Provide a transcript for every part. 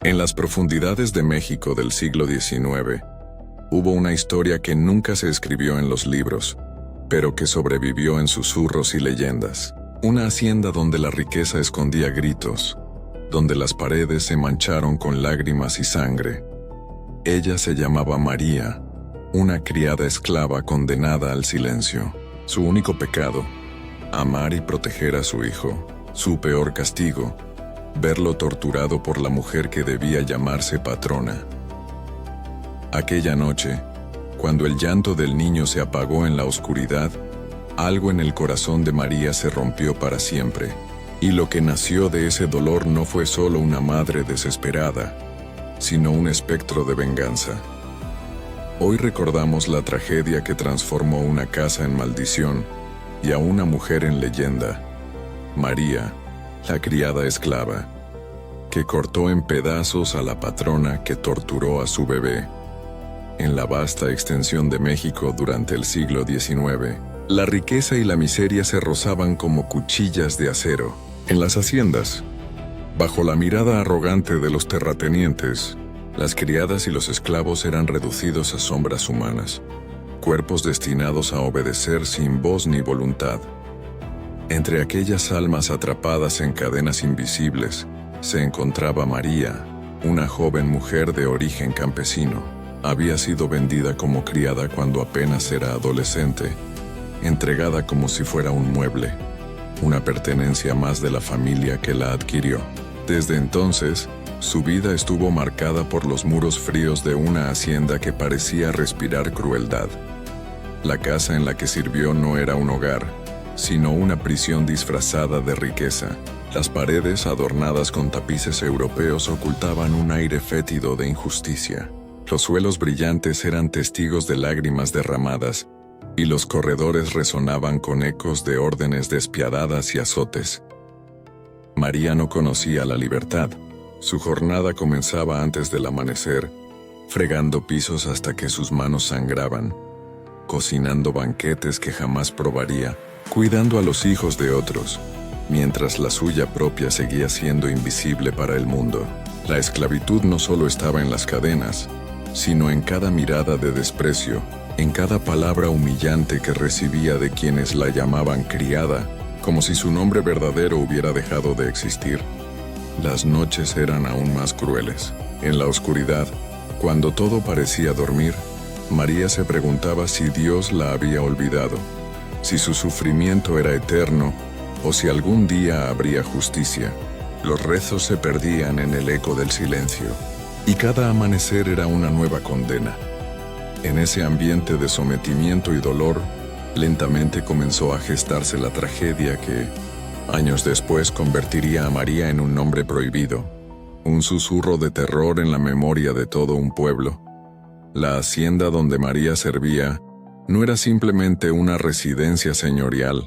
En las profundidades de México del siglo XIX, hubo una historia que nunca se escribió en los libros, pero que sobrevivió en susurros y leyendas. Una hacienda donde la riqueza escondía gritos, donde las paredes se mancharon con lágrimas y sangre. Ella se llamaba María, una criada esclava condenada al silencio. Su único pecado, amar y proteger a su hijo. Su peor castigo, verlo torturado por la mujer que debía llamarse patrona. Aquella noche, cuando el llanto del niño se apagó en la oscuridad, algo en el corazón de María se rompió para siempre, y lo que nació de ese dolor no fue solo una madre desesperada, sino un espectro de venganza. Hoy recordamos la tragedia que transformó una casa en maldición y a una mujer en leyenda, María, la criada esclava, que cortó en pedazos a la patrona que torturó a su bebé. En la vasta extensión de México durante el siglo XIX, la riqueza y la miseria se rozaban como cuchillas de acero. En las haciendas, bajo la mirada arrogante de los terratenientes, las criadas y los esclavos eran reducidos a sombras humanas, cuerpos destinados a obedecer sin voz ni voluntad. Entre aquellas almas atrapadas en cadenas invisibles, se encontraba María, una joven mujer de origen campesino. Había sido vendida como criada cuando apenas era adolescente, entregada como si fuera un mueble, una pertenencia más de la familia que la adquirió. Desde entonces, su vida estuvo marcada por los muros fríos de una hacienda que parecía respirar crueldad. La casa en la que sirvió no era un hogar, sino una prisión disfrazada de riqueza. Las paredes adornadas con tapices europeos ocultaban un aire fétido de injusticia. Los suelos brillantes eran testigos de lágrimas derramadas, y los corredores resonaban con ecos de órdenes despiadadas y azotes. María no conocía la libertad. Su jornada comenzaba antes del amanecer, fregando pisos hasta que sus manos sangraban, cocinando banquetes que jamás probaría, cuidando a los hijos de otros, mientras la suya propia seguía siendo invisible para el mundo. La esclavitud no solo estaba en las cadenas, sino en cada mirada de desprecio, en cada palabra humillante que recibía de quienes la llamaban criada, como si su nombre verdadero hubiera dejado de existir. Las noches eran aún más crueles. En la oscuridad, cuando todo parecía dormir, María se preguntaba si Dios la había olvidado, si su sufrimiento era eterno o si algún día habría justicia. Los rezos se perdían en el eco del silencio, y cada amanecer era una nueva condena. En ese ambiente de sometimiento y dolor, lentamente comenzó a gestarse la tragedia que, años después, convertiría a María en un nombre prohibido, un susurro de terror en la memoria de todo un pueblo. La hacienda donde María servía no era simplemente una residencia señorial,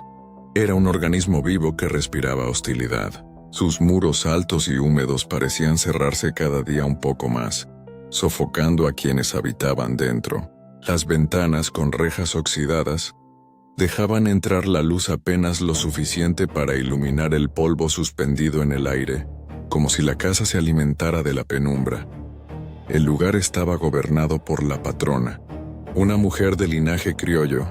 era un organismo vivo que respiraba hostilidad. Sus muros altos y húmedos parecían cerrarse cada día un poco más, sofocando a quienes habitaban dentro. Las ventanas con rejas oxidadas dejaban entrar la luz apenas lo suficiente para iluminar el polvo suspendido en el aire, como si la casa se alimentara de la penumbra. El lugar estaba gobernado por la patrona, una mujer de linaje criollo,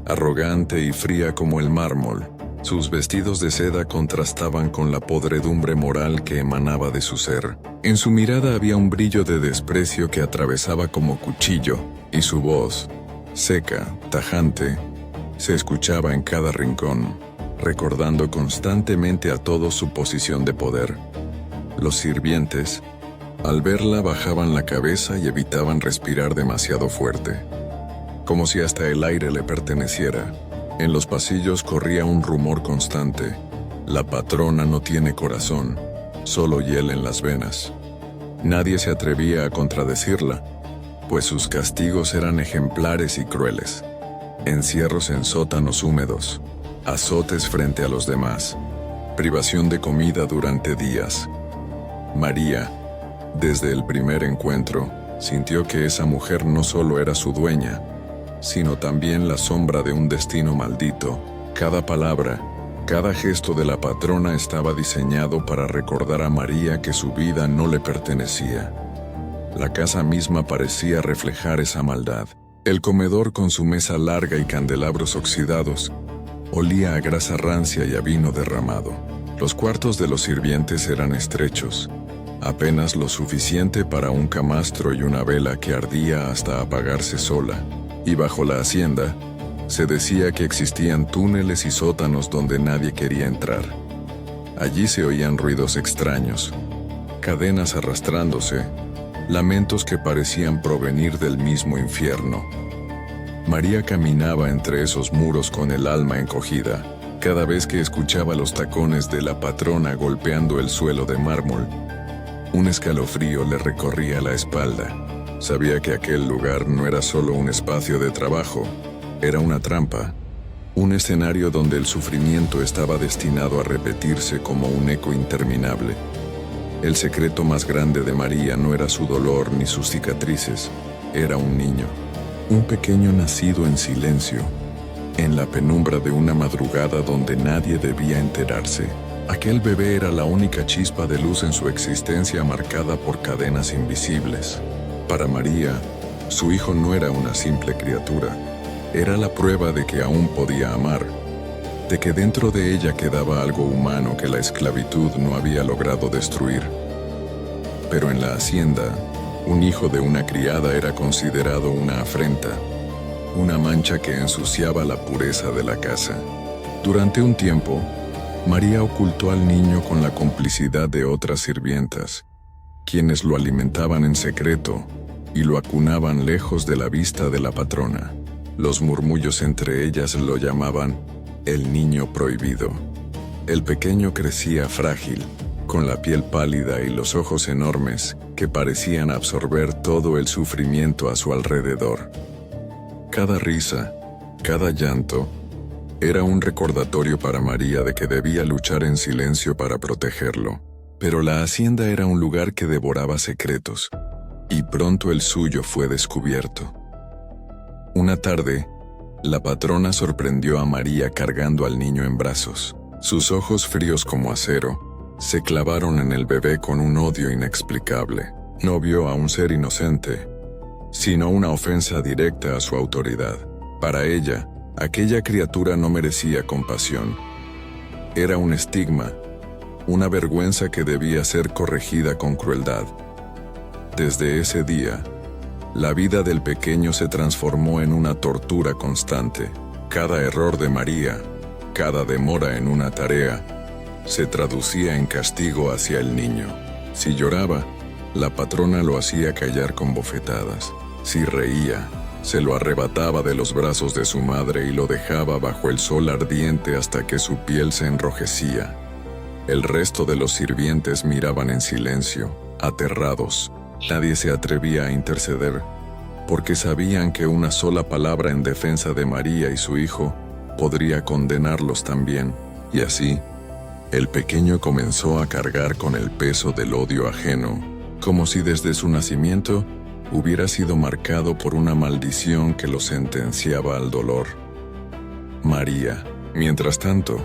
arrogante y fría como el mármol. Sus vestidos de seda contrastaban con la podredumbre moral que emanaba de su ser. En su mirada había un brillo de desprecio que atravesaba como cuchillo, y su voz, seca, tajante, se escuchaba en cada rincón, recordando constantemente a todos su posición de poder. Los sirvientes, al verla, bajaban la cabeza y evitaban respirar demasiado fuerte, como si hasta el aire le perteneciera. En los pasillos corría un rumor constante: la patrona no tiene corazón, solo hiel en las venas. Nadie se atrevía a contradecirla, pues sus castigos eran ejemplares y crueles. Encierros en sótanos húmedos, azotes frente a los demás, privación de comida durante días. María, desde el primer encuentro, sintió que esa mujer no solo era su dueña, sino también la sombra de un destino maldito. Cada palabra, Cada gesto de la patrona estaba diseñado para recordar a María que su vida no le pertenecía. La casa misma parecía reflejar esa maldad. El comedor, con su mesa larga y candelabros oxidados, olía a grasa rancia y a vino derramado. Los cuartos de los sirvientes eran estrechos, apenas lo suficiente para un camastro y una vela que ardía hasta apagarse sola. Y bajo la hacienda, se decía que existían túneles y sótanos donde nadie quería entrar. Allí se oían ruidos extraños, cadenas arrastrándose, lamentos que parecían provenir del mismo infierno. María caminaba entre esos muros con el alma encogida. Cada vez que escuchaba los tacones de la patrona golpeando el suelo de mármol, un escalofrío le recorría la espalda. Sabía que aquel lugar no era solo un espacio de trabajo, era una trampa, un escenario donde el sufrimiento estaba destinado a repetirse como un eco interminable. El secreto más grande de María no era su dolor ni sus cicatrices, era un niño, un pequeño nacido en silencio, en la penumbra de una madrugada donde nadie debía enterarse. Aquel bebé era la única chispa de luz en su existencia marcada por cadenas invisibles. Para María, su hijo no era una simple criatura, era la prueba de que aún podía amar, de que dentro de ella quedaba algo humano que la esclavitud no había logrado destruir. Pero en la hacienda, un hijo de una criada era considerado una afrenta, una mancha que ensuciaba la pureza de la casa. Durante un tiempo, María ocultó al niño con la complicidad de otras sirvientas, quienes lo alimentaban en secreto y lo acunaban lejos de la vista de la patrona. Los murmullos entre ellas lo llamaban el niño prohibido. El pequeño crecía frágil, con la piel pálida y los ojos enormes que parecían absorber todo el sufrimiento a su alrededor. Cada risa, cada llanto, era un recordatorio para María de que debía luchar en silencio para protegerlo. Pero la hacienda era un lugar que devoraba secretos, y pronto el suyo fue descubierto. Una tarde, la patrona sorprendió a María cargando al niño en brazos. Sus ojos fríos como acero se clavaron en el bebé con un odio inexplicable. No vio a un ser inocente, sino una ofensa directa a su autoridad. Para ella, aquella criatura no merecía compasión. Era un estigma, una vergüenza que debía ser corregida con crueldad. Desde ese día, la vida del pequeño se transformó en una tortura constante. Cada error de María, cada demora en una tarea, se traducía en castigo hacia el niño. Si lloraba, la patrona lo hacía callar con bofetadas. Si reía, se lo arrebataba de los brazos de su madre y lo dejaba bajo el sol ardiente hasta que su piel se enrojecía. El resto de los sirvientes miraban en silencio, aterrados. Nadie se atrevía a interceder, porque sabían que una sola palabra en defensa de María y su hijo podría condenarlos también. Y así, el pequeño comenzó a cargar con el peso del odio ajeno, como si desde su nacimiento hubiera sido marcado por una maldición que lo sentenciaba al dolor. María, mientras tanto,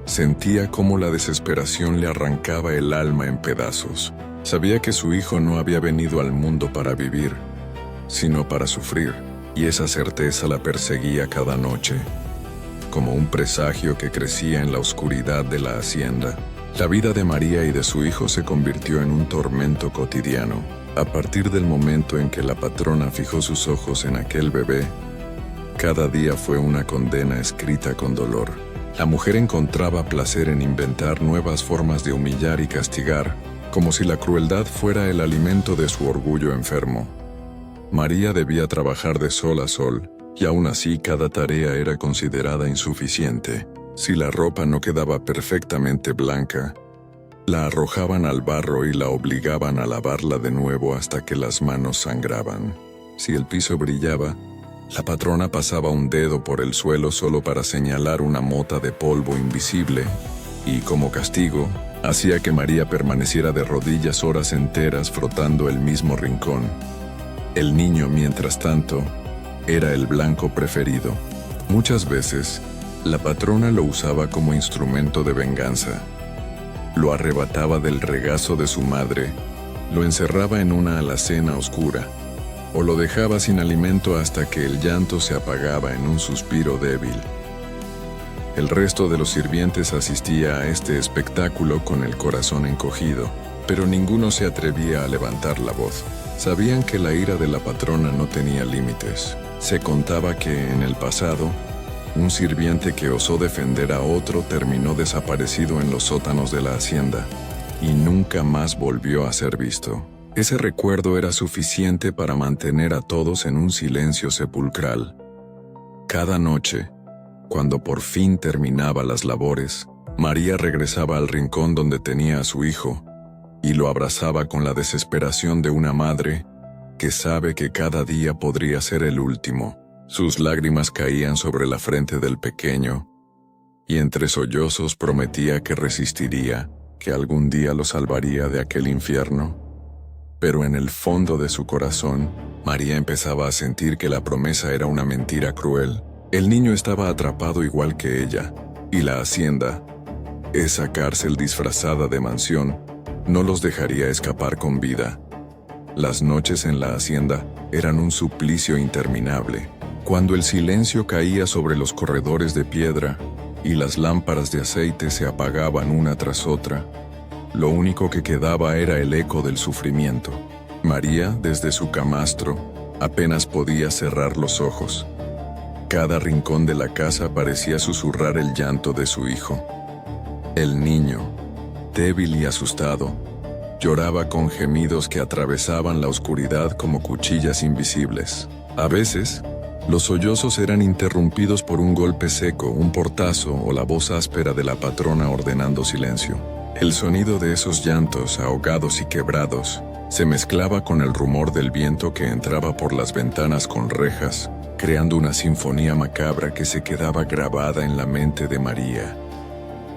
sentía cómo la desesperación le arrancaba el alma en pedazos. Sabía que su hijo no había venido al mundo para vivir, sino para sufrir, y esa certeza la perseguía cada noche, como un presagio que crecía en la oscuridad de la hacienda. La vida de María y de su hijo se convirtió en un tormento cotidiano. A partir del momento en que la patrona fijó sus ojos en aquel bebé, cada día fue una condena escrita con dolor. La mujer encontraba placer en inventar nuevas formas de humillar y castigar, como si la crueldad fuera el alimento de su orgullo enfermo. María debía trabajar de sol a sol, y aún así cada tarea era considerada insuficiente. Si la ropa no quedaba perfectamente blanca, la arrojaban al barro y la obligaban a lavarla de nuevo hasta que las manos sangraban. Si el piso brillaba, la patrona pasaba un dedo por el suelo solo para señalar una mota de polvo invisible, y como castigo, hacía que María permaneciera de rodillas horas enteras frotando el mismo rincón. El niño, mientras tanto, era el blanco preferido. Muchas veces, La patrona lo usaba como instrumento de venganza. Lo arrebataba del regazo de su madre, lo encerraba en una alacena oscura, o lo dejaba sin alimento hasta que el llanto se apagaba en un suspiro débil. El resto de los sirvientes asistía a este espectáculo con el corazón encogido, pero ninguno se atrevía a levantar la voz. Sabían que la ira de la patrona no tenía límites. Se contaba que, en el pasado, un sirviente que osó defender a otro terminó desaparecido en los sótanos de la hacienda, y nunca más volvió a ser visto. Ese recuerdo era suficiente para mantener a todos en un silencio sepulcral. Cada noche, cuando por fin terminaba las labores, María regresaba al rincón donde tenía a su hijo, y lo abrazaba con la desesperación de una madre que sabe que cada día podría ser el último. Sus lágrimas caían sobre la frente del pequeño, y entre sollozos prometía que resistiría, que algún día lo salvaría de aquel infierno. Pero en el fondo de su corazón, María empezaba a sentir que la promesa era una mentira cruel. El niño estaba atrapado igual que ella, y la hacienda, esa cárcel disfrazada de mansión, no los dejaría escapar con vida. Las noches en la hacienda eran un suplicio interminable. Cuando el silencio caía sobre los corredores de piedra y las lámparas de aceite se apagaban una tras otra, lo único que quedaba era el eco del sufrimiento. María, desde su camastro, apenas podía cerrar los ojos. Cada rincón de la casa parecía susurrar el llanto de su hijo. El niño, débil y asustado, lloraba con gemidos que atravesaban la oscuridad como cuchillas invisibles. A veces, los sollozos eran interrumpidos por un golpe seco, un portazo o la voz áspera de la patrona ordenando silencio. El sonido de esos llantos, ahogados y quebrados, se mezclaba con el rumor del viento que entraba por las ventanas con rejas, creando una sinfonía macabra que se quedaba grabada en la mente de María.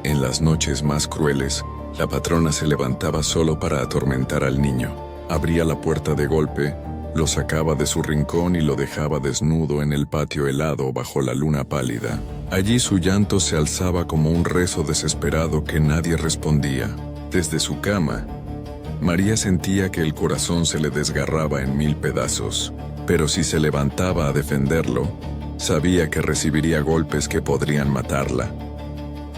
En las noches más crueles, la patrona se levantaba solo para atormentar al niño. Abría la puerta de golpe, lo sacaba de su rincón y lo dejaba desnudo en el patio helado bajo la luna pálida. Allí su llanto se alzaba como un rezo desesperado que nadie respondía. Desde su cama, María sentía que el corazón se le desgarraba en 1000 pedazos, pero si se levantaba a defenderlo, sabía que recibiría golpes que podrían matarla.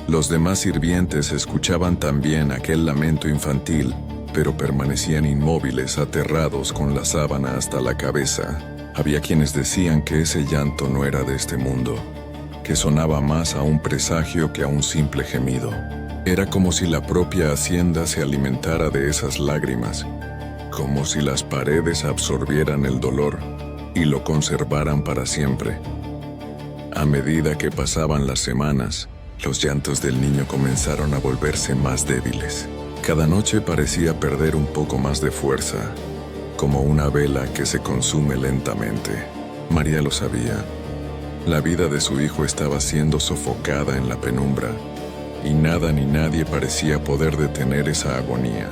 Los demás sirvientes escuchaban también aquel lamento infantil, pero permanecían inmóviles, aterrados con la sábana hasta la cabeza. Había quienes decían que ese llanto no era de este mundo, que sonaba más a un presagio que a un simple gemido. Era como si la propia hacienda se alimentara de esas lágrimas, como si las paredes absorbieran el dolor y lo conservaran para siempre. A medida que pasaban las semanas, los llantos del niño comenzaron a volverse más débiles. Cada noche parecía perder un poco más de fuerza, como una vela que se consume lentamente. María lo sabía. La vida de su hijo estaba siendo sofocada en la penumbra, y nada ni nadie parecía poder detener esa agonía.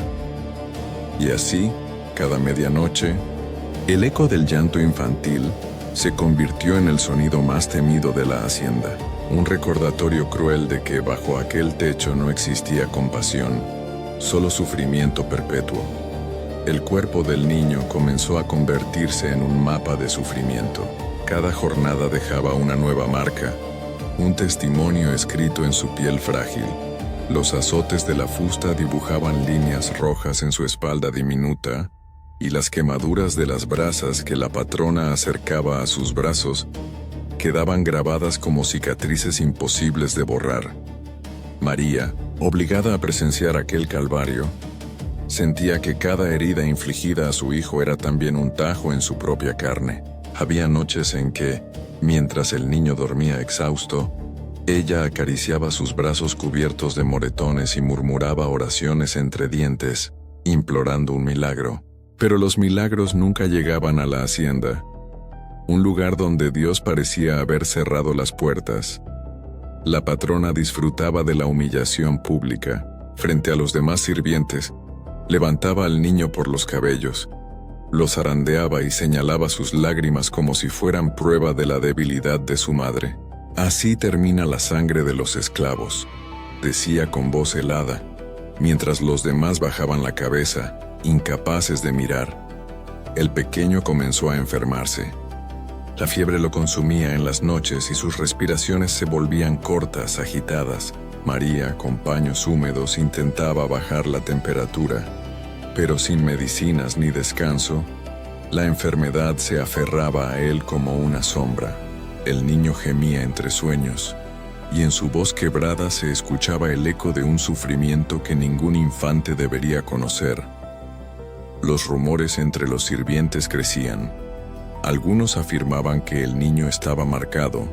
Y así, cada medianoche, el eco del llanto infantil se convirtió en el sonido más temido de la hacienda, un recordatorio cruel de que bajo aquel techo no existía compasión, solo sufrimiento perpetuo. El cuerpo del niño comenzó a convertirse en un mapa de sufrimiento. Cada jornada dejaba una nueva marca, un testimonio escrito en su piel frágil. Los azotes de la fusta dibujaban líneas rojas en su espalda diminuta, y las quemaduras de las brasas que la patrona acercaba a sus brazos quedaban grabadas como cicatrices imposibles de borrar. María, obligada a presenciar aquel calvario, sentía que cada herida infligida a su hijo era también un tajo en su propia carne. Había noches en que, mientras el niño dormía exhausto, ella acariciaba sus brazos cubiertos de moretones y murmuraba oraciones entre dientes, implorando un milagro. Pero los milagros nunca llegaban a la hacienda, un lugar donde Dios parecía haber cerrado las puertas. La patrona disfrutaba de la humillación pública. Frente a los demás sirvientes, levantaba al niño por los cabellos, lo zarandeaba y señalaba sus lágrimas como si fueran prueba de la debilidad de su madre. Así termina la sangre de los esclavos, decía con voz helada, mientras los demás bajaban la cabeza, incapaces de mirar. El pequeño comenzó a enfermarse. La fiebre lo consumía en las noches y sus respiraciones se volvían cortas, agitadas. María, con paños húmedos, intentaba bajar la temperatura, pero sin medicinas ni descanso, la enfermedad se aferraba a él como una sombra. El niño gemía entre sueños, y en su voz quebrada se escuchaba el eco de un sufrimiento que ningún infante debería conocer. Los rumores entre los sirvientes crecían. Algunos afirmaban que el niño estaba marcado,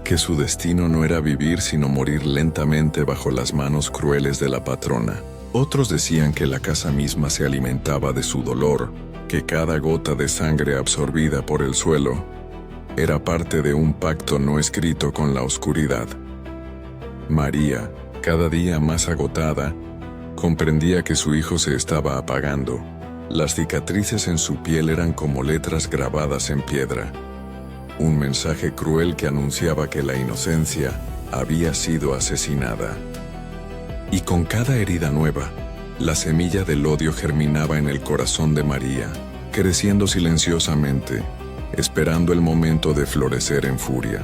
que su destino no era vivir sino morir lentamente bajo las manos crueles de la patrona. Otros decían que la casa misma se alimentaba de su dolor, que cada gota de sangre absorbida por el suelo era parte de un pacto no escrito con la oscuridad. María, cada día más agotada, comprendía que su hijo se estaba apagando. Las cicatrices en su piel eran como letras grabadas en piedra. Un mensaje cruel que anunciaba que la inocencia había sido asesinada. Y con cada herida nueva, la semilla del odio germinaba en el corazón de María, creciendo silenciosamente, esperando el momento de florecer en furia.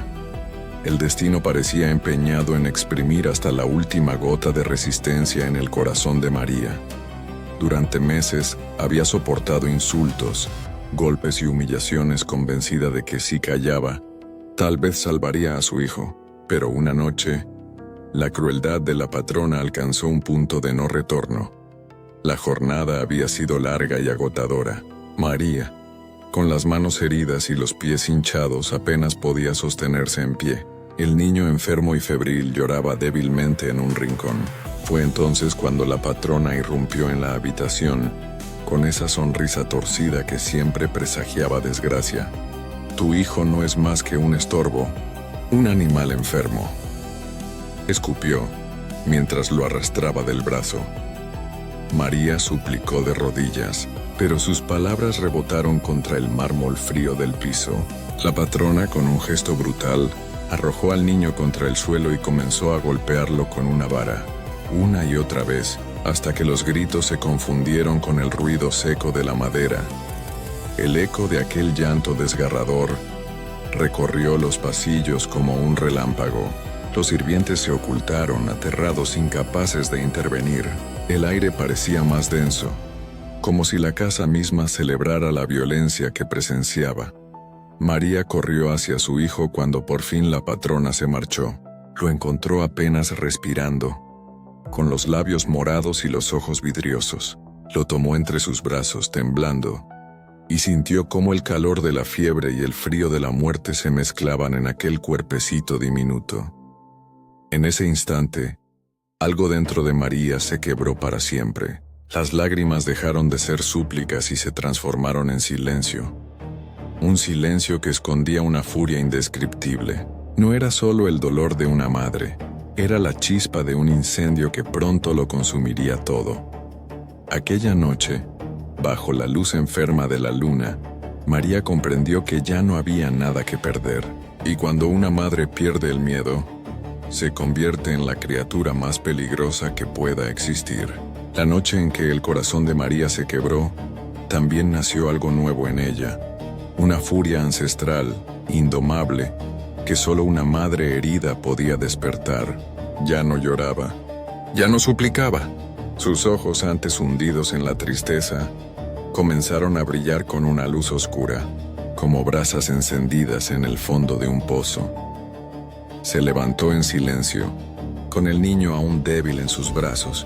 El destino parecía empeñado en exprimir hasta la última gota de resistencia en el corazón de María. Durante meses había soportado insultos, golpes y humillaciones, convencida de que si callaba, tal vez salvaría a su hijo. Pero una noche, la crueldad de la patrona alcanzó un punto de no retorno. La jornada había sido larga y agotadora. María, con las manos heridas y los pies hinchados, apenas podía sostenerse en pie. El niño enfermo y febril lloraba débilmente en un rincón. Fue entonces cuando la patrona irrumpió en la habitación, con esa sonrisa torcida que siempre presagiaba desgracia. Tu hijo no es más que un estorbo, un animal enfermo. Escupió, mientras lo arrastraba del brazo. María suplicó de rodillas, pero sus palabras rebotaron contra el mármol frío del piso. La patrona, con un gesto brutal, arrojó al niño contra el suelo y comenzó a golpearlo con una vara, una y otra vez, hasta que los gritos se confundieron con el ruido seco de la madera. El eco de aquel llanto desgarrador recorrió los pasillos como un relámpago. Los sirvientes se ocultaron, aterrados, incapaces de intervenir. El aire parecía más denso, como si la casa misma celebrara la violencia que presenciaba. María corrió hacia su hijo cuando por fin la patrona se marchó. Lo encontró apenas respirando, con los labios morados y los ojos vidriosos. Lo tomó entre sus brazos, temblando, y sintió cómo el calor de la fiebre y el frío de la muerte se mezclaban en aquel cuerpecito diminuto. En ese instante, algo dentro de María se quebró para siempre. Las lágrimas dejaron de ser súplicas y se transformaron en silencio. Un silencio que escondía una furia indescriptible. No era solo el dolor de una madre, era la chispa de un incendio que pronto lo consumiría todo. Aquella noche, bajo la luz enferma de la luna, María comprendió que ya no había nada que perder. Y cuando una madre pierde el miedo, se convierte en la criatura más peligrosa que pueda existir. La noche en que el corazón de María se quebró, también nació algo nuevo en ella. Una furia ancestral, indomable, que solo una madre herida podía despertar. Ya no lloraba, ya no suplicaba. Sus ojos, antes hundidos en la tristeza, comenzaron a brillar con una luz oscura, como brasas encendidas en el fondo de un pozo. Se levantó en silencio, con el niño aún débil en sus brazos,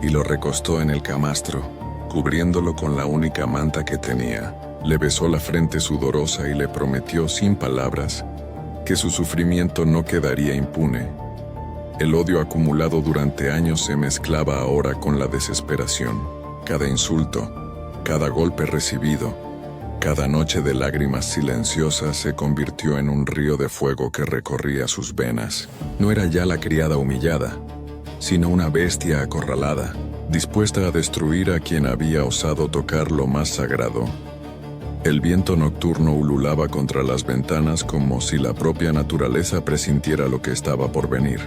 y lo recostó en el camastro, cubriéndolo con la única manta que tenía. Le besó la frente sudorosa y le prometió sin palabras que su sufrimiento no quedaría impune. El odio acumulado durante años se mezclaba ahora con la desesperación. Cada insulto, cada golpe recibido, cada noche de lágrimas silenciosas se convirtió en un río de fuego que recorría sus venas. No era ya la criada humillada, sino una bestia acorralada, dispuesta a destruir a quien había osado tocar lo más sagrado. El viento nocturno ululaba contra las ventanas como si la propia naturaleza presintiera lo que estaba por venir.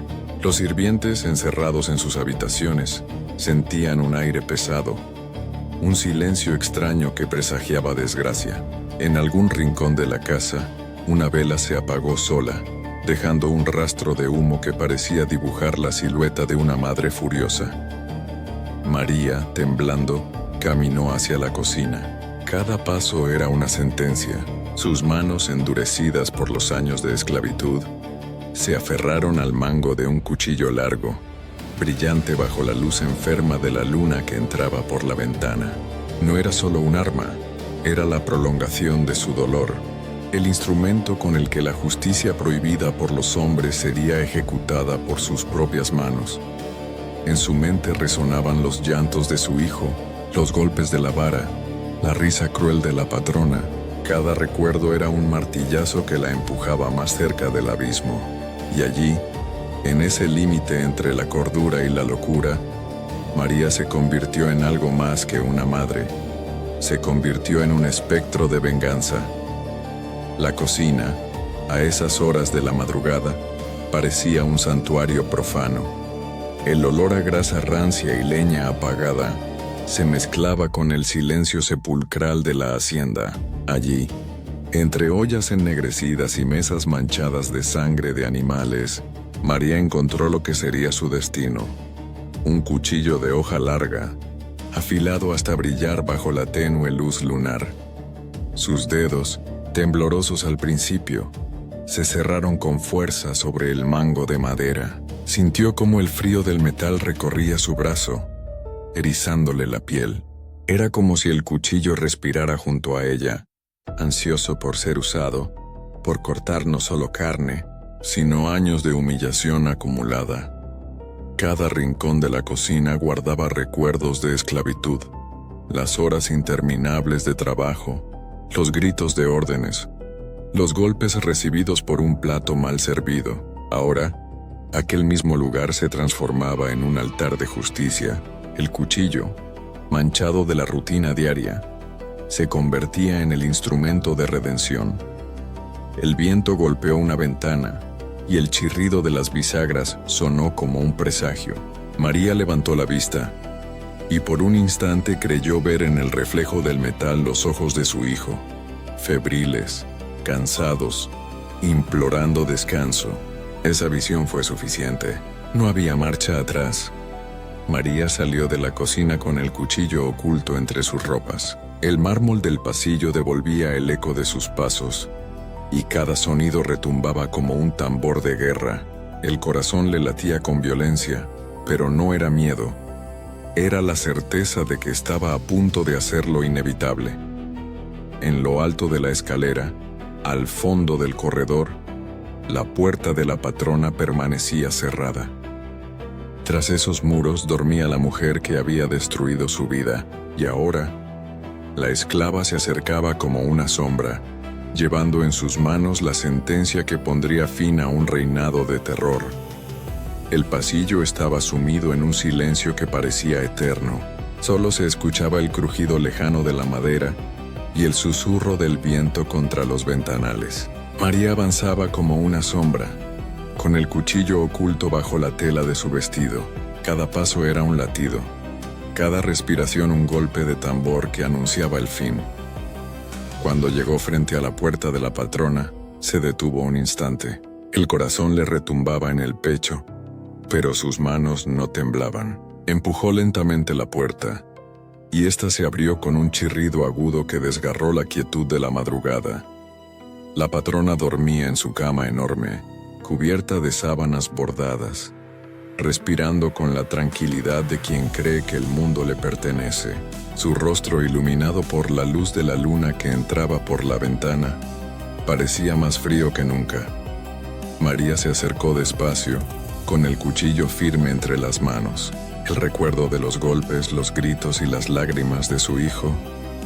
Los sirvientes, encerrados en sus habitaciones, sentían un aire pesado, un silencio extraño que presagiaba desgracia. En algún rincón de la casa, una vela se apagó sola, dejando un rastro de humo que parecía dibujar la silueta de una madre furiosa. María, temblando, caminó hacia la cocina. Cada paso era una sentencia. Sus manos, endurecidas por los años de esclavitud, se aferraron al mango de un cuchillo largo, brillante bajo la luz enferma de la luna que entraba por la ventana. No era solo un arma, era la prolongación de su dolor, el instrumento con el que la justicia prohibida por los hombres sería ejecutada por sus propias manos. En su mente resonaban los llantos de su hijo, los golpes de la vara, la risa cruel de la patrona. Cada recuerdo era un martillazo que la empujaba más cerca del abismo. Y allí, en ese límite entre la cordura y la locura, María se convirtió en algo más que una madre. Se convirtió en un espectro de venganza. La cocina, a esas horas de la madrugada, parecía un santuario profano. El olor a grasa rancia y leña apagada se mezclaba con el silencio sepulcral de la hacienda. Allí, entre ollas ennegrecidas y mesas manchadas de sangre de animales, María encontró lo que sería su destino. Un cuchillo de hoja larga, afilado hasta brillar bajo la tenue luz lunar. Sus dedos, temblorosos al principio, se cerraron con fuerza sobre el mango de madera. Sintió cómo el frío del metal recorría su brazo, erizándole la piel. Era como si el cuchillo respirara junto a ella, ansioso por ser usado, por cortar no solo carne, sino años de humillación acumulada. Cada rincón de la cocina guardaba recuerdos de esclavitud, las horas interminables de trabajo, los gritos de órdenes, los golpes recibidos por un plato mal servido. Ahora, aquel mismo lugar se transformaba en un altar de justicia. El cuchillo, manchado de la rutina diaria, se convertía en el instrumento de redención. El viento golpeó una ventana y el chirrido de las bisagras sonó como un presagio. María levantó la vista y por un instante creyó ver en el reflejo del metal los ojos de su hijo, febriles, cansados, implorando descanso. Esa visión fue suficiente. No había marcha atrás. María salió de la cocina con el cuchillo oculto entre sus ropas. El mármol del pasillo devolvía el eco de sus pasos, y cada sonido retumbaba como un tambor de guerra. El corazón le latía con violencia, pero no era miedo. Era la certeza de que estaba a punto de hacer lo inevitable. En lo alto de la escalera, al fondo del corredor, la puerta de la patrona permanecía cerrada. Tras esos muros dormía la mujer que había destruido su vida, y ahora, la esclava se acercaba como una sombra, llevando en sus manos la sentencia que pondría fin a un reinado de terror. El pasillo estaba sumido en un silencio que parecía eterno. Solo se escuchaba el crujido lejano de la madera y el susurro del viento contra los ventanales. María avanzaba como una sombra, con el cuchillo oculto bajo la tela de su vestido. Cada paso era un latido, cada respiración un golpe de tambor que anunciaba el fin. Cuando llegó frente a la puerta de la patrona, se detuvo un instante. El corazón le retumbaba en el pecho, pero sus manos no temblaban. Empujó lentamente la puerta, y ésta se abrió con un chirrido agudo que desgarró la quietud de la madrugada. La patrona dormía en su cama enorme, cubierta de sábanas bordadas, respirando con la tranquilidad de quien cree que el mundo le pertenece. Su rostro, iluminado por la luz de la luna que entraba por la ventana, parecía más frío que nunca. María se acercó despacio, con el cuchillo firme entre las manos. El recuerdo de los golpes, los gritos y las lágrimas de su hijo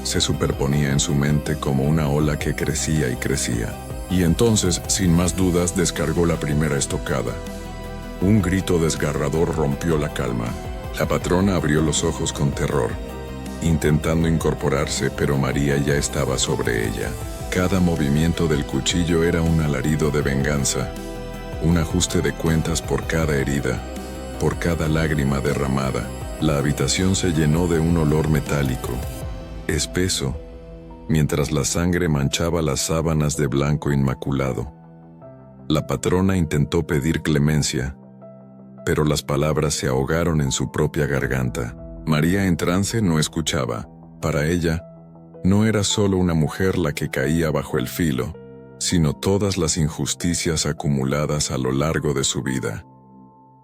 se superponía en su mente como una ola que crecía y crecía. Y entonces, sin más dudas, descargó la primera estocada. Un grito desgarrador rompió la calma. La patrona abrió los ojos con terror, intentando incorporarse, pero María ya estaba sobre ella. Cada movimiento del cuchillo era un alarido de venganza, un ajuste de cuentas por cada herida, por cada lágrima derramada. La habitación se llenó de un olor metálico, espeso, mientras la sangre manchaba las sábanas de blanco inmaculado. La patrona intentó pedir clemencia, pero las palabras se ahogaron en su propia garganta. María en trance no escuchaba. Para ella, no era solo una mujer la que caía bajo el filo, sino todas las injusticias acumuladas a lo largo de su vida.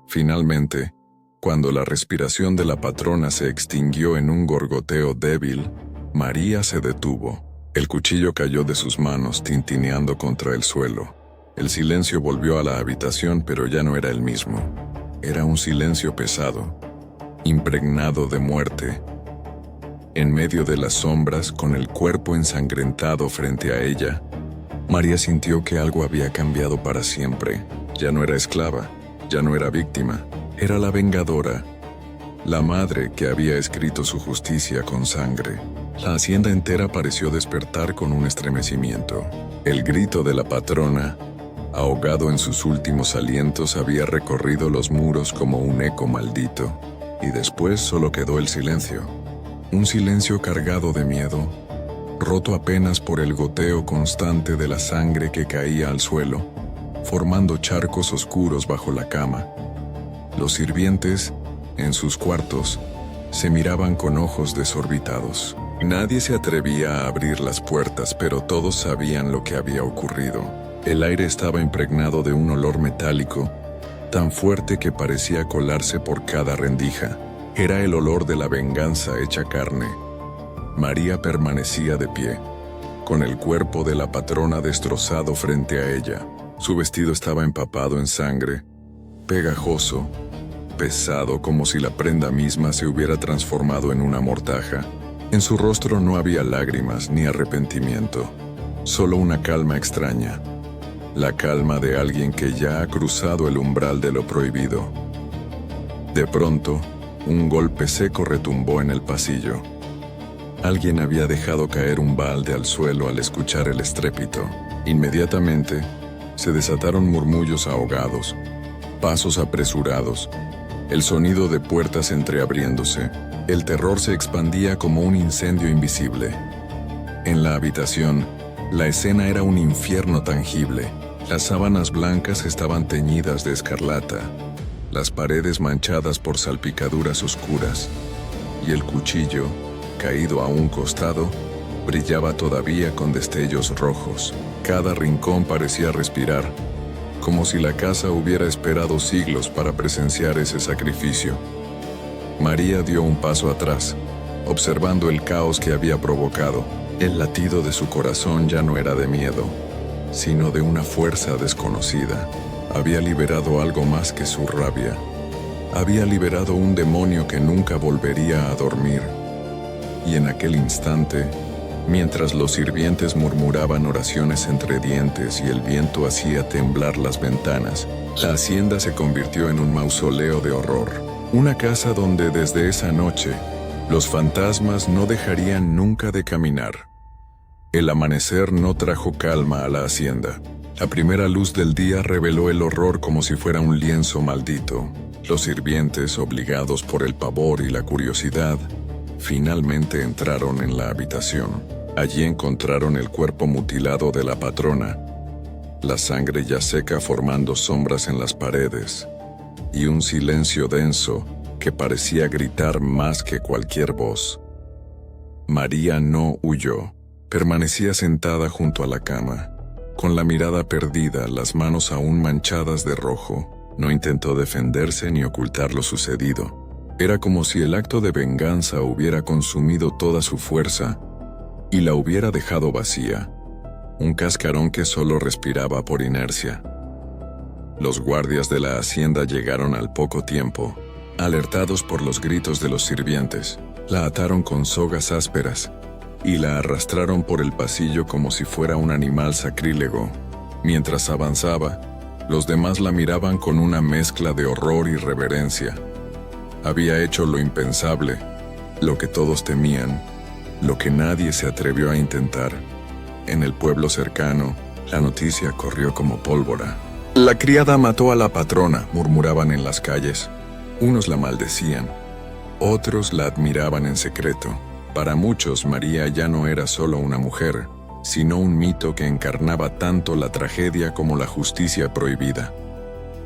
Finalmente, cuando la respiración de la patrona se extinguió en un gorgoteo débil, María se detuvo. El cuchillo cayó de sus manos tintineando contra el suelo. El silencio volvió a la habitación, pero ya no era el mismo. Era un silencio pesado, impregnado de muerte. En medio de las sombras, con el cuerpo ensangrentado frente a ella, María sintió que algo había cambiado para siempre. Ya no era esclava, ya no era víctima, era la vengadora, la madre que había escrito su justicia con sangre. La hacienda entera pareció despertar con un estremecimiento. El grito de la patrona, ahogado en sus últimos alientos, había recorrido los muros como un eco maldito, y después solo quedó el silencio. Un silencio cargado de miedo, roto apenas por el goteo constante de la sangre que caía al suelo, formando charcos oscuros bajo la cama. Los sirvientes, en sus cuartos, se miraban con ojos desorbitados. Nadie se atrevía a abrir las puertas, pero todos sabían lo que había ocurrido. El aire estaba impregnado de un olor metálico, tan fuerte que parecía colarse por cada rendija. Era el olor de la venganza hecha carne. María permanecía de pie, con el cuerpo de la patrona destrozado frente a ella. Su vestido estaba empapado en sangre, pegajoso, pesado, como si la prenda misma se hubiera transformado en una mortaja. En su rostro no había lágrimas ni arrepentimiento, solo una calma extraña. La calma de alguien que ya ha cruzado el umbral de lo prohibido. De pronto, un golpe seco retumbó en el pasillo. Alguien había dejado caer un balde al suelo al escuchar el estrépito. Inmediatamente, se desataron murmullos ahogados, pasos apresurados, el sonido de puertas entreabriéndose. El terror se expandía como un incendio invisible. En la habitación, la escena era un infierno tangible. Las sábanas blancas estaban teñidas de escarlata, las paredes manchadas por salpicaduras oscuras, y el cuchillo, caído a un costado, brillaba todavía con destellos rojos. Cada rincón parecía respirar, como si la casa hubiera esperado siglos para presenciar ese sacrificio. María dio un paso atrás, observando el caos que había provocado. El latido de su corazón ya no era de miedo, sino de una fuerza desconocida. Había liberado algo más que su rabia. Había liberado un demonio que nunca volvería a dormir. Y en aquel instante, mientras los sirvientes murmuraban oraciones entre dientes y el viento hacía temblar las ventanas, la hacienda se convirtió en un mausoleo de horror. Una casa donde desde esa noche, los fantasmas no dejarían nunca de caminar. El amanecer no trajo calma a la hacienda. La primera luz del día reveló el horror como si fuera un lienzo maldito. Los sirvientes, obligados por el pavor y la curiosidad, finalmente entraron en la habitación. Allí encontraron el cuerpo mutilado de la patrona, la sangre ya seca formando sombras en las paredes, y un silencio denso que parecía gritar más que cualquier voz. María no huyó. Permanecía sentada junto a la cama, con la mirada perdida, las manos aún manchadas de rojo. No intentó defenderse ni ocultar lo sucedido. Era como si el acto de venganza hubiera consumido toda su fuerza y la hubiera dejado vacía, un cascarón que solo respiraba por inercia. Los guardias de la hacienda llegaron al poco tiempo, alertados por los gritos de los sirvientes. La ataron con sogas ásperas y la arrastraron por el pasillo como si fuera un animal sacrílego. Mientras avanzaba, los demás la miraban con una mezcla de horror y reverencia. Había hecho lo impensable, lo que todos temían, lo que nadie se atrevió a intentar. En el pueblo cercano, la noticia corrió como pólvora. La criada mató a la patrona, murmuraban en las calles. Unos la maldecían, otros la admiraban en secreto. Para muchos, María ya no era solo una mujer, sino un mito que encarnaba tanto la tragedia como la justicia prohibida.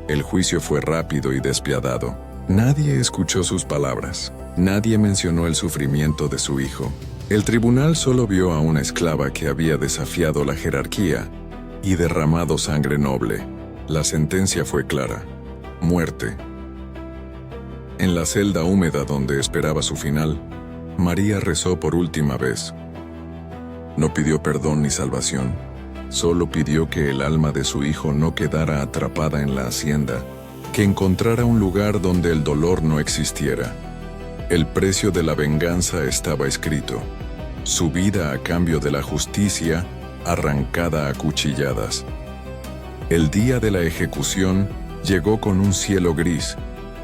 El juicio fue rápido y despiadado. Nadie escuchó sus palabras. Nadie mencionó el sufrimiento de su hijo. El tribunal solo vio a una esclava que había desafiado la jerarquía y derramado sangre noble. La sentencia fue clara: muerte. En la celda húmeda donde esperaba su final, María rezó por última vez. No pidió perdón ni salvación, solo pidió que el alma de su hijo no quedara atrapada en la hacienda, que encontrara un lugar donde el dolor no existiera. El precio de la venganza estaba escrito: su vida a cambio de la justicia, arrancada a cuchilladas. El día de la ejecución llegó con un cielo gris,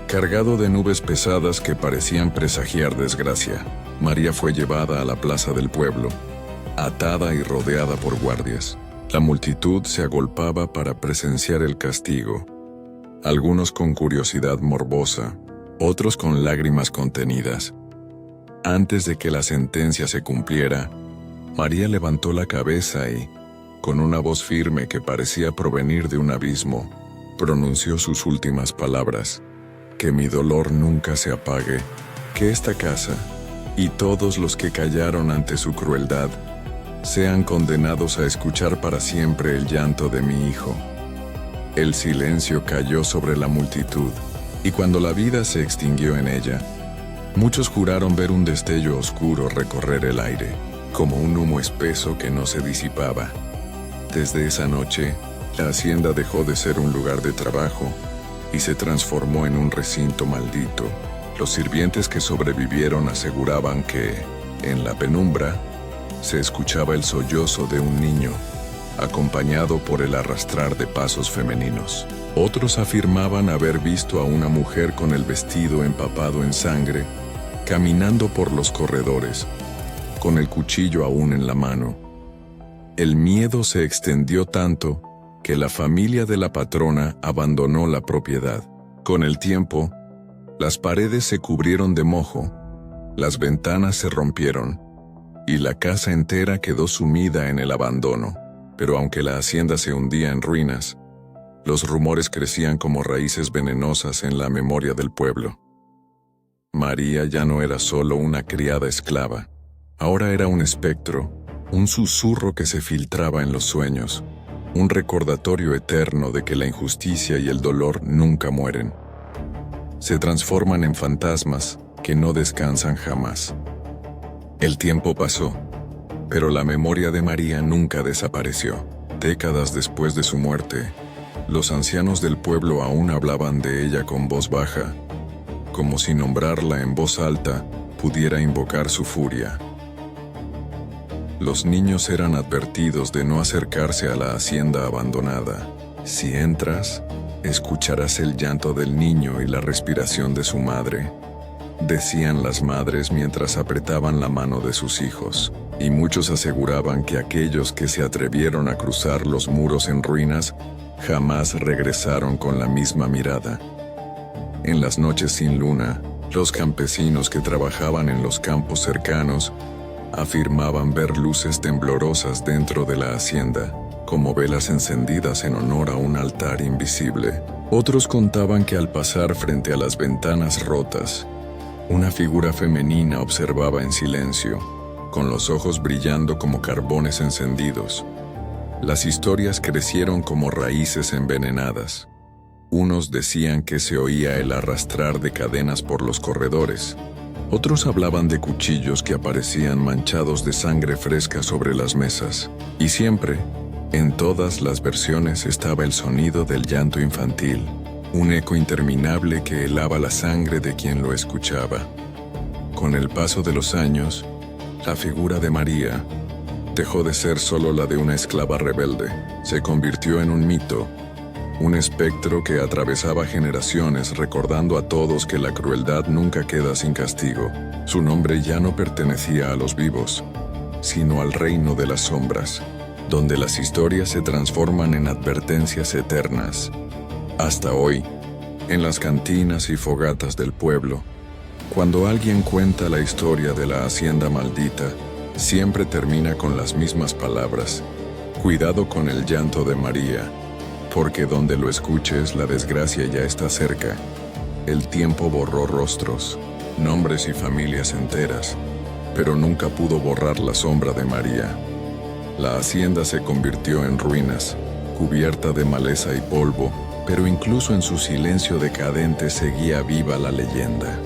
cargado de nubes pesadas que parecían presagiar desgracia. María fue llevada a la plaza del pueblo, atada y rodeada por guardias. La multitud se agolpaba para presenciar el castigo, algunos con curiosidad morbosa, otros con lágrimas contenidas. Antes de que la sentencia se cumpliera, María levantó la cabeza y, con una voz firme que parecía provenir de un abismo, pronunció sus últimas palabras: que mi dolor nunca se apague, que esta casa, y todos los que callaron ante su crueldad, sean condenados a escuchar para siempre el llanto de mi hijo. El silencio cayó sobre la multitud, y cuando la vida se extinguió en ella, muchos juraron ver un destello oscuro recorrer el aire, como un humo espeso que no se disipaba. Desde esa noche, la hacienda dejó de ser un lugar de trabajo y se transformó en un recinto maldito. Los sirvientes que sobrevivieron aseguraban que, en la penumbra, se escuchaba el sollozo de un niño, acompañado por el arrastrar de pasos femeninos. Otros afirmaban haber visto a una mujer con el vestido empapado en sangre, caminando por los corredores, con el cuchillo aún en la mano. El miedo se extendió tanto que la familia de la patrona abandonó la propiedad. Con el tiempo, las paredes se cubrieron de moho, las ventanas se rompieron, y la casa entera quedó sumida en el abandono. Pero aunque la hacienda se hundía en ruinas, los rumores crecían como raíces venenosas en la memoria del pueblo. María ya no era solo una criada esclava, ahora era un espectro, un susurro que se filtraba en los sueños, un recordatorio eterno de que la injusticia y el dolor nunca mueren. Se transforman en fantasmas que no descansan jamás. El tiempo pasó, pero la memoria de María nunca desapareció. Décadas después de su muerte, los ancianos del pueblo aún hablaban de ella con voz baja, como si nombrarla en voz alta pudiera invocar su furia. Los niños eran advertidos de no acercarse a la hacienda abandonada. Si entras, escucharás el llanto del niño y la respiración de su madre, decían las madres mientras apretaban la mano de sus hijos, y muchos aseguraban que aquellos que se atrevieron a cruzar los muros en ruinas jamás regresaron con la misma mirada. En las noches sin luna, los campesinos que trabajaban en los campos cercanos afirmaban ver luces temblorosas dentro de la hacienda, como velas encendidas en honor a un altar invisible. Otros contaban que al pasar frente a las ventanas rotas, una figura femenina observaba en silencio, con los ojos brillando como carbones encendidos. Las historias crecieron como raíces envenenadas. Unos decían que se oía el arrastrar de cadenas por los corredores. Otros hablaban de cuchillos que aparecían manchados de sangre fresca sobre las mesas. Y siempre, en todas las versiones, estaba el sonido del llanto infantil, un eco interminable que helaba la sangre de quien lo escuchaba. Con el paso de los años, la figura de María dejó de ser solo la de una esclava rebelde. Se convirtió en un mito, un espectro que atravesaba generaciones recordando a todos que la crueldad nunca queda sin castigo. Su nombre ya no pertenecía a los vivos, sino al reino de las sombras, donde las historias se transforman en advertencias eternas. Hasta hoy, en las cantinas y fogatas del pueblo, cuando alguien cuenta la historia de la hacienda maldita, siempre termina con las mismas palabras: cuidado con el llanto de María, porque donde lo escuches la desgracia ya está cerca. El tiempo borró rostros, nombres y familias enteras, pero nunca pudo borrar la sombra de María. La hacienda se convirtió en ruinas, cubierta de maleza y polvo, pero incluso en su silencio decadente seguía viva la leyenda.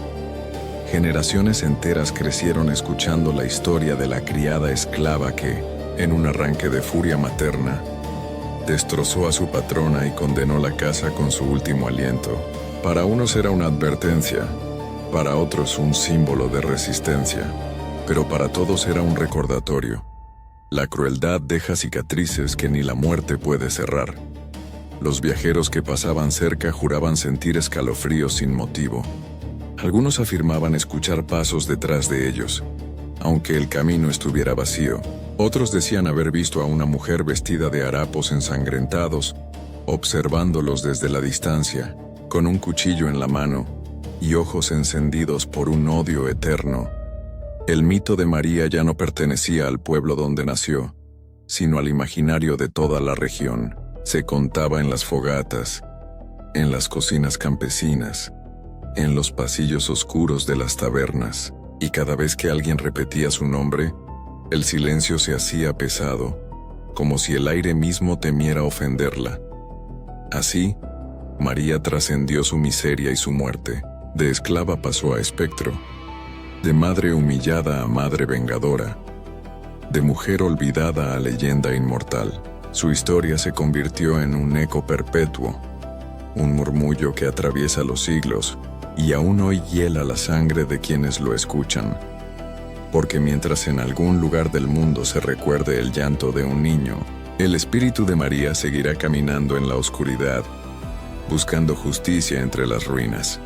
Generaciones enteras crecieron escuchando la historia de la criada esclava que, en un arranque de furia materna, destrozó a su patrona y condenó la casa con su último aliento. Para unos era una advertencia, para otros un símbolo de resistencia, pero para todos era un recordatorio. La crueldad deja cicatrices que ni la muerte puede cerrar. Los viajeros que pasaban cerca juraban sentir escalofríos sin motivo. Algunos afirmaban escuchar pasos detrás de ellos, aunque el camino estuviera vacío. Otros decían haber visto a una mujer vestida de harapos ensangrentados, observándolos desde la distancia, con un cuchillo en la mano y ojos encendidos por un odio eterno. El mito de María ya no pertenecía al pueblo donde nació, sino al imaginario de toda la región. Se contaba en las fogatas, en las cocinas campesinas, en los pasillos oscuros de las tabernas, y cada vez que alguien repetía su nombre, el silencio se hacía pesado, como si el aire mismo temiera ofenderla. Así, María trascendió su miseria y su muerte. De esclava pasó a espectro, de madre humillada a madre vengadora, de mujer olvidada a leyenda inmortal. Su historia se convirtió en un eco perpetuo, un murmullo que atraviesa los siglos y aún hoy hiela la sangre de quienes lo escuchan. Porque mientras en algún lugar del mundo se recuerde el llanto de un niño, el espíritu de María seguirá caminando en la oscuridad, buscando justicia entre las ruinas.